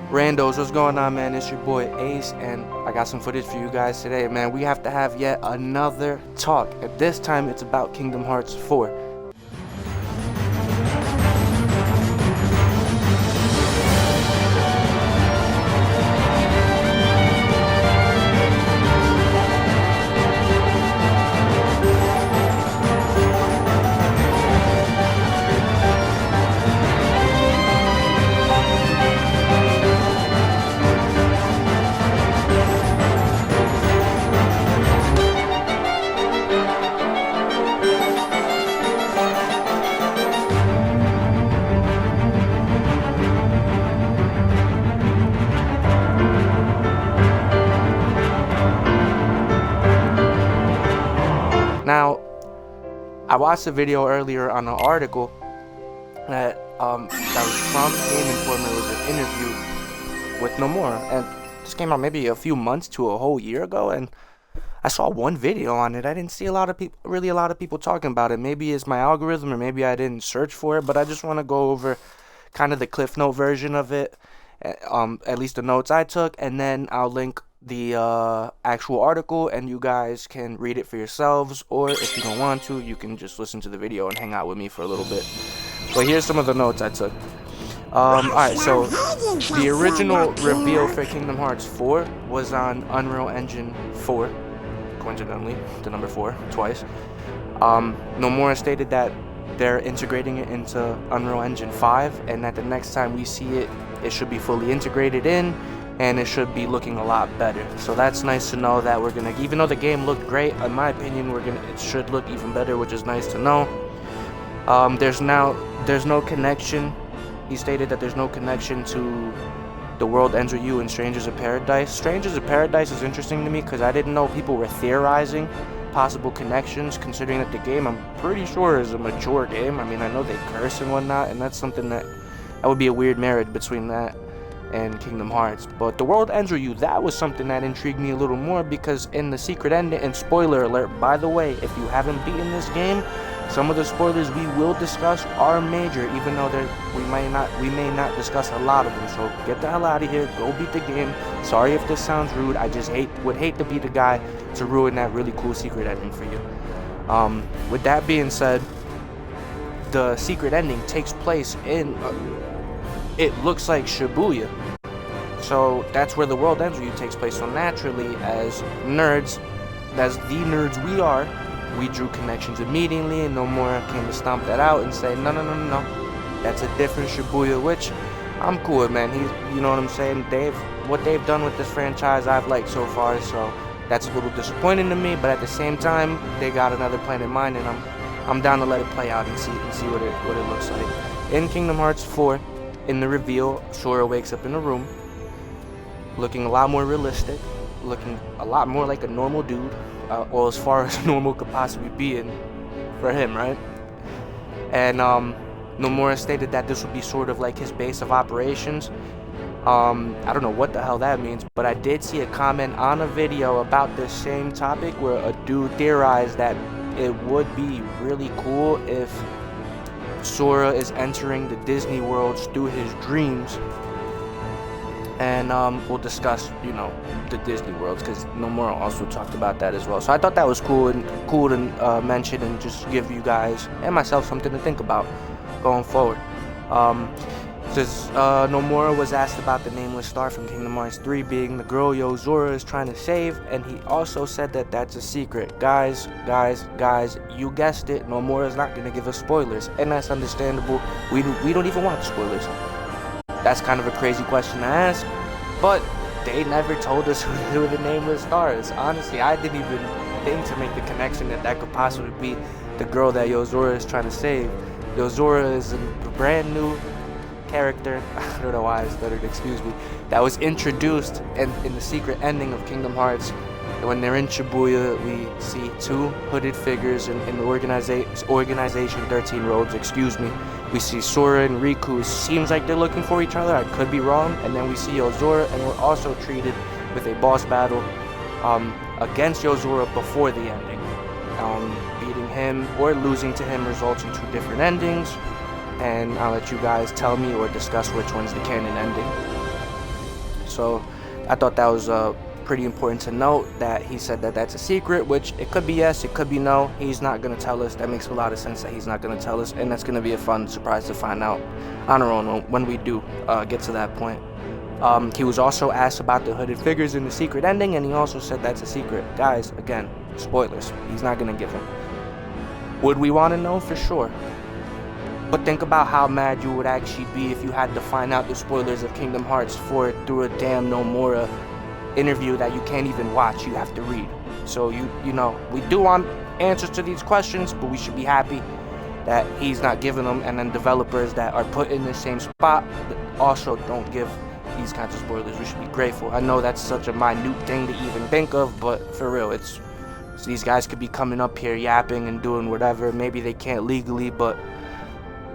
Randos, what's going on, man? It's your boy Ace, and I got some footage for you guys today, man. We have to have yet another talk, and this time it's about Kingdom Hearts 4. Now, I watched a video earlier on an article that was from Game Informer. It was an interview with Nomura, and this came out maybe a few months to a whole year ago, and I saw one video on it. I didn't see a lot of people talking about it. Maybe it's my algorithm, or maybe I didn't search for it, but I just want to go over kind of the Cliff Note version of it, at least the notes I took, and then I'll link the actual article, and you guys can read it for yourselves, or if you don't want to, you can just listen to the video and hang out with me for a little bit. But here's some of the notes I took. Alright, so the original reveal for Kingdom Hearts 4 was on Unreal Engine 4, coincidentally, the number 4, twice. Nomura stated that they're integrating it into Unreal Engine 5, and that the next time we see it, it should be fully integrated in, and it should be looking a lot better. So that's nice to know that we're gonna, even though the game looked great, in my opinion, it should look even better, which is nice to know. There's no connection. He stated that there's no connection to The World Ends With You and Strangers of Paradise. Strangers of Paradise is interesting to me because I didn't know people were theorizing possible connections, considering that the game, I'm pretty sure, is a mature game. I mean, I know they curse and whatnot, and that's something that would be a weird marriage between that and Kingdom Hearts. But The World Ends With You, that was something that intrigued me a little more, because in the secret ending, and spoiler alert, by the way, if you haven't beaten this game, some of the spoilers we will discuss are major, even though we may not discuss a lot of them. So get the hell out of here, go beat the game. Sorry if this sounds rude, I just would hate to be the guy to ruin that really cool secret ending for you. With that being said, the secret ending takes place in it looks like Shibuya. So that's where The World Ends With You takes place. So naturally, as nerds, as the nerds we are, we drew connections immediately, and Nomura came to stomp that out and say, no, that's a different Shibuya, which I'm cool with, man. You know what I'm saying? What they've done with this franchise, I've liked so far, so that's a little disappointing to me, but at the same time, they got another plan in mind, and I'm down to let it play out and see what it looks like. In Kingdom Hearts 4, in the reveal, Sora wakes up in a room, looking a lot more realistic, looking a lot more like a normal dude, well, as far as normal could possibly be for him, right? And Nomura stated that this would be sort of like his base of operations. I don't know what the hell that means, but I did see a comment on a video about this same topic where a dude theorized that it would be really cool if Sora is entering the Disney worlds through his dreams, and we'll discuss, the Disney worlds, because Nomura also talked about that as well. So I thought that was cool to mention and just give you guys and myself something to think about going forward. Since Nomura was asked about the Nameless Star from Kingdom Hearts 3 being the girl Yozora is trying to save, and he also said that that's a secret. Guys, you guessed it, Nomura's not going to give us spoilers, and that's understandable. We don't even want spoilers. That's kind of a crazy question to ask, but they never told us who the Nameless Star is. Honestly, I didn't even think to make the connection that could possibly be the girl that Yozora is trying to save. Yozora is a brand new character, I don't know why I stuttered, excuse me, that was introduced in the secret ending of Kingdom Hearts. And when they're in Shibuya, we see two hooded figures in the Organization 13 robes, We see Sora and Riku. Seems like they're looking for each other, I could be wrong. And then we see Yozora, and we're also treated with a boss battle against Yozora before the ending. Beating him or losing to him results in two different endings, and I'll let you guys tell me or discuss which one's the canon ending. So I thought that was pretty important to note, that he said that that's a secret, which it could be yes, it could be no. He's not going to tell us. That makes a lot of sense that he's not going to tell us, and that's going to be a fun surprise to find out on our own when we do get to that point. He was also asked about the hooded figures in the secret ending, and he also said that's a secret. Guys, again, spoilers. He's not going to give them. Would we want to know? For sure. But think about how mad you would actually be if you had to find out the spoilers of Kingdom Hearts 4 through a damn Nomura interview that you can't even watch, you have to read. So you know, we do want answers to these questions, but we should be happy that he's not giving them, and then developers that are put in the same spot also don't give these kinds of spoilers. We should be grateful. I know that's such a minute thing to even think of, but for real, it's these guys could be coming up here yapping and doing whatever. Maybe they can't legally, but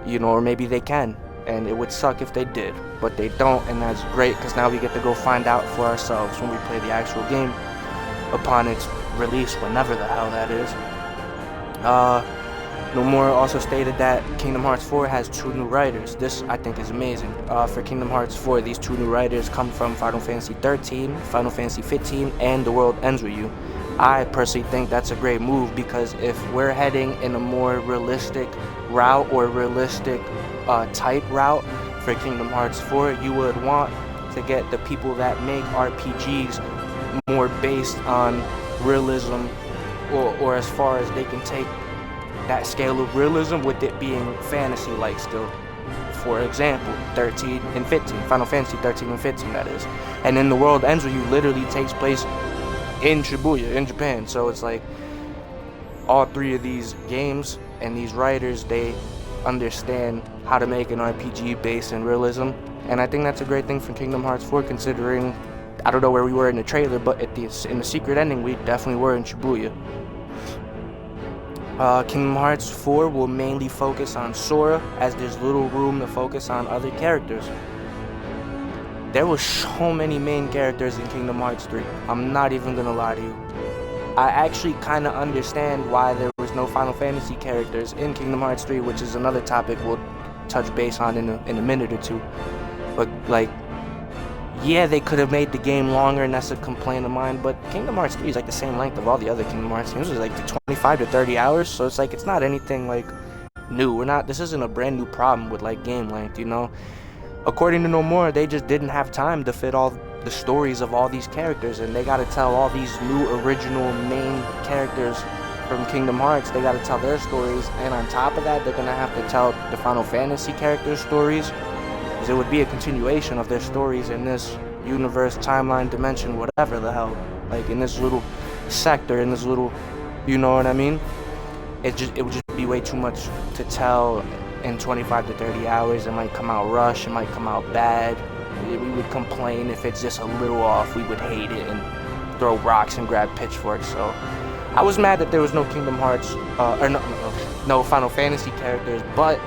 you know, or maybe they can, and it would suck if they did, but they don't, and that's great because now we get to go find out for ourselves when we play the actual game upon its release, whenever the hell that is. Nomura also stated that Kingdom Hearts 4 has 2 new writers. This, I think, is amazing. For Kingdom Hearts 4, these 2 new writers come from Final Fantasy 13, Final Fantasy 15, and The World Ends With You. I personally think that's a great move, because if we're heading in a more realistic route, or realistic type route for Kingdom Hearts 4, you would want to get the people that make RPGs more based on realism, or as far as they can take that scale of realism with it being fantasy-like still. For example, 13 and 15, Final Fantasy 13 and 15, that is. And then The World Ends With You literally takes place in Shibuya, in Japan. So it's like all 3 of these games and these writers, they understand how to make an RPG based in realism, and I think that's a great thing for Kingdom Hearts 4, considering I don't know where we were in the trailer, but in the secret ending we definitely were in Shibuya. Kingdom Hearts 4 will mainly focus on Sora, as there's little room to focus on other characters. There were so many main characters in Kingdom Hearts 3. I'm not even gonna lie to you. I actually kind of understand why there was no Final Fantasy characters in Kingdom Hearts 3, which is another topic we'll touch base on in a minute or two. But like, yeah, they could have made the game longer, and that's a complaint of mine, but Kingdom Hearts 3 is like the same length of all the other Kingdom Hearts games. It's like 25 to 30 hours, so it's like, it's not anything like new. This isn't a brand new problem with like game length, you know? According to Nomura, they just didn't have time to fit all the stories of all these characters, and they gotta tell all these new original main characters from Kingdom Hearts, they gotta tell their stories, and on top of that, they're gonna have to tell the Final Fantasy characters' stories, because it would be a continuation of their stories in this universe, timeline, dimension, whatever the hell, like in this little sector, in this little, you know what I mean? It would just be way too much to tell in 25 to 30 hours. It might come out rushed, it might come out bad. We would complain if it's just a little off. We would hate it and throw rocks and grab pitchforks. So I was mad that there was no Kingdom Hearts, no Final Fantasy characters. But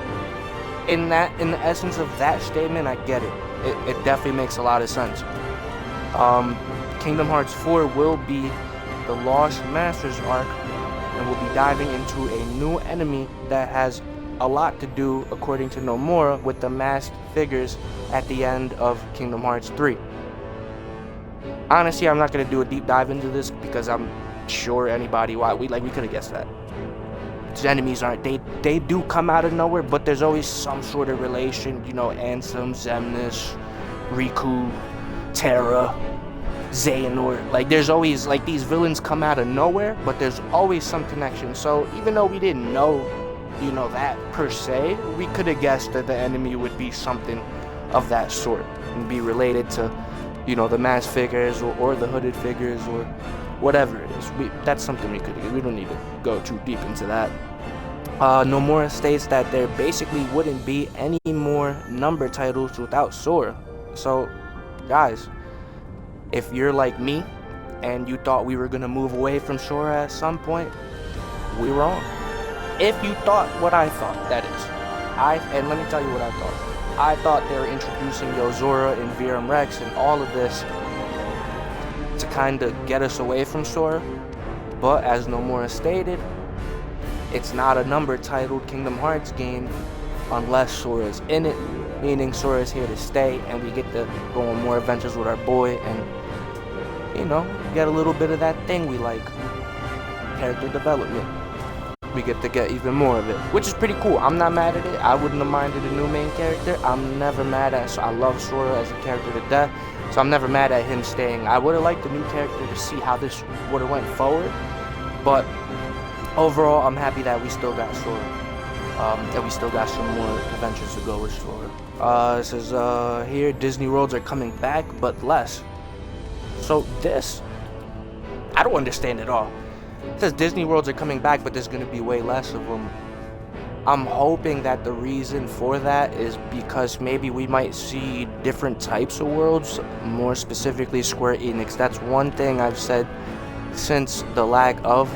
in the essence of that statement, I get it. It definitely makes a lot of sense. Kingdom Hearts 4 will be the Lost Masters arc, and we'll be diving into a new enemy that has a lot to do, according to Nomura, with the masked figures at the end of Kingdom Hearts 3. Honestly, I'm not going to do a deep dive into this, because I'm sure we could have guessed that. These enemies aren't, they do come out of nowhere, but there's always some sort of relation, you know, Ansem, Xemnas, Riku, Terra, Xehanort. Like, there's always, like, these villains come out of nowhere, but there's always some connection. So even though we didn't know, you know, that per se, we could have guessed that the enemy would be something of that sort and be related to, you know, the masked figures or the hooded figures or whatever it is. That's something we could do. We don't need to go too deep into that. Nomura states that there basically wouldn't be any more number titles without Sora. So, guys, if you're like me and you thought we were gonna move away from Sora at some point, we're wrong. If you thought what I thought, that is. And let me tell you what I thought. I thought they were introducing Yozora and Virum Rex and all of this to kind of get us away from Sora. But as Nomura stated, it's not a number-titled Kingdom Hearts game unless Sora's in it. meaning Sora is here to stay, and we get to go on more adventures with our boy, and you know, get a little bit of that thing we like, character development. We get to get even more of it, which is pretty cool. I'm not mad at it. I wouldn't have minded a new main character. I'm never mad at, so I love Sora as a character to death, so I'm never mad at him staying. I would have liked a new character to see how this would have went forward, but overall, I'm happy that we still got Sora, and we still got some more adventures to go with Sora. It says here, Disney Worlds are coming back, but less. So this, I don't understand at all. It says Disney Worlds are coming back, but there's going to be way less of them. I'm hoping that the reason for that is because maybe we might see different types of worlds, more specifically Square Enix. That's one thing I've said since the lack of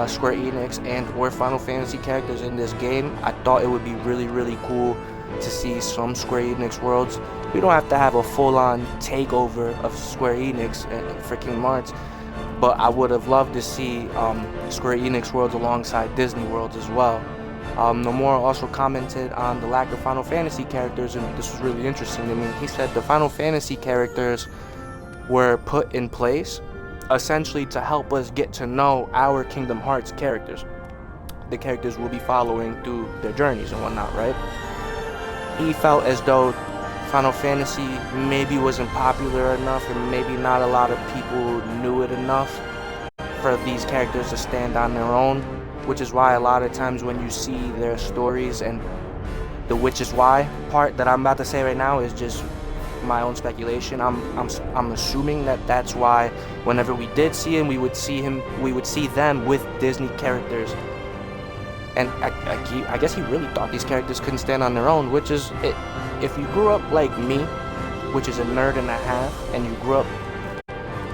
Square Enix and or Final Fantasy characters in this game. I thought it would be really, really cool to see some Square Enix worlds. We don't have to have a full-on takeover of Square Enix for Kingdom Hearts, but I would have loved to see Square Enix worlds alongside Disney worlds as well. Nomura also commented on the lack of Final Fantasy characters, and this was really interesting to me. He said the Final Fantasy characters were put in place essentially to help us get to know our Kingdom Hearts characters. The characters will be following through their journeys and whatnot, right? He felt as though Final Fantasy maybe wasn't popular enough, or maybe not a lot of people knew it enough for these characters to stand on their own, which is why a lot of times when you see their stories, and the which is why part that I'm about to say right now is just my own speculation. I'm assuming that that's why whenever we did see him, we would see them with Disney characters. And I guess he really thought these characters couldn't stand on their own, which is it. If you grew up like me, which is a nerd and a half, and you grew up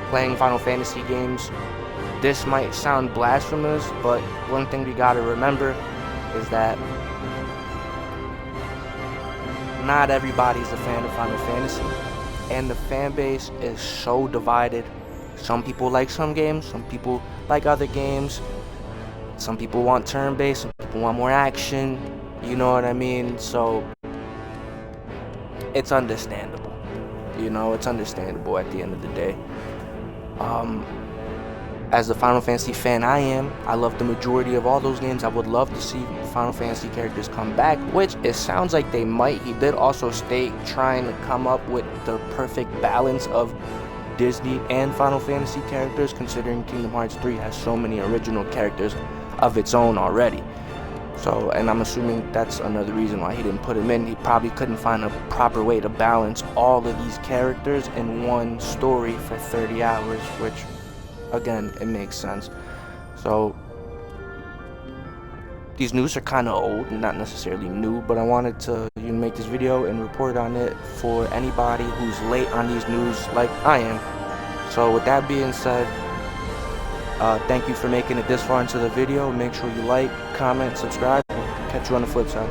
playing Final Fantasy games, this might sound blasphemous, but one thing we gotta remember is that not everybody's a fan of Final Fantasy, and the fan base is so divided. Some people like some games, some people like other games. Some people want turn-based, some people want more action, you know what I mean? So it's understandable, you know, it's understandable at the end of the day. As a Final Fantasy fan I am, I love the majority of all those games. I would love to see Final Fantasy characters come back, which it sounds like they might. He did also state trying to come up with the perfect balance of Disney and Final Fantasy characters, considering Kingdom Hearts 3 has so many original characters of its own already. So, and I'm assuming that's another reason why he didn't put him in. He probably couldn't find a proper way to balance all of these characters in one story for 30 hours, which, again, it makes sense. So, these news are kind of old, not necessarily new, but I wanted to make this video and report on it for anybody who's late on these news like I am. So, with that being said, thank you for making it this far into the video. Make sure you like, comment, subscribe. Catch you on the flip side.